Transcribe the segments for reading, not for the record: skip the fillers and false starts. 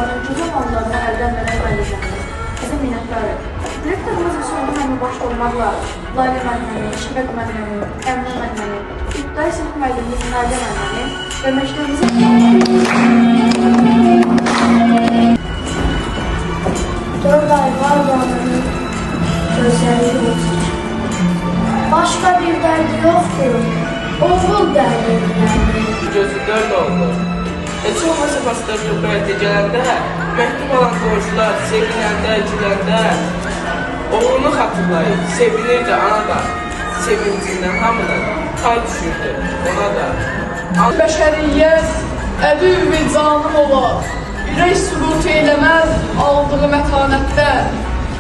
mümkün zamanlarını əldən verən valideynlərimiz bizə minnətdardır. Direktorumuz və sonunda mənim başda olmaqla Layla müəlliməni, Şəfəq müəlliməni, Əminə müəlliməni, İbtidai sinif müəllimimiz Nadia müəlliməni və məktəbimizin 4 ay var canının gözləri yoxdur. Başqa bir dərdi yoxdur, oğul dərdidir. Gözü 4 oldu. Heç olmasa pastor köpəyətə gələndə, məktub alan qonşular sevinəndə, güləndə, oğlunu xatırlayıb, sevinirdi ana da, sevincindən hamıdan tay düşürdü ona da. Bəşəriyyət ədüv-i canım olar, ürək sübut eyləməz aldığı mətanətdə.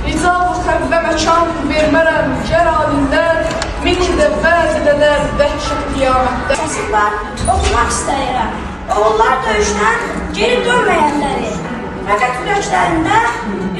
İcab-ı xəvvə məkan vermərəm gər alindən, min də vəz edələr dəhşət qiyamətdə. Kasıblar oxumaq istəyirəm, oğullar döyüşdən geri dönməyənləri, fəqət ürəklərində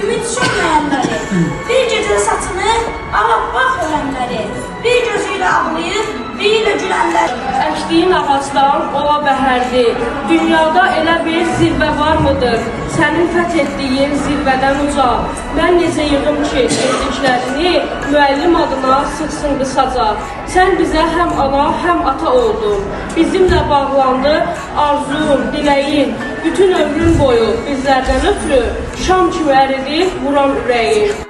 ümid sönməyənləri, bir gecə saçını ağabbaq ölənləri, bir gözü ilə ağlayıb, bir ilə gülənləri. Əkdiyin ağacdan ola bəhərdi, dünyada elə bir zirvə var mıdır? Sənin fəth etdiyin zirvədən uzaq. Mən necə yığım ki, sevdiklərini müəllim adına sıxsın qısaca. Sən bizə həm ana, həm ata oldun. Bizimlə bağlandı arzun, diləyin. Bütün ömrün boyu bizlərdən ötürü şam kimi əridi vuran ürəyin.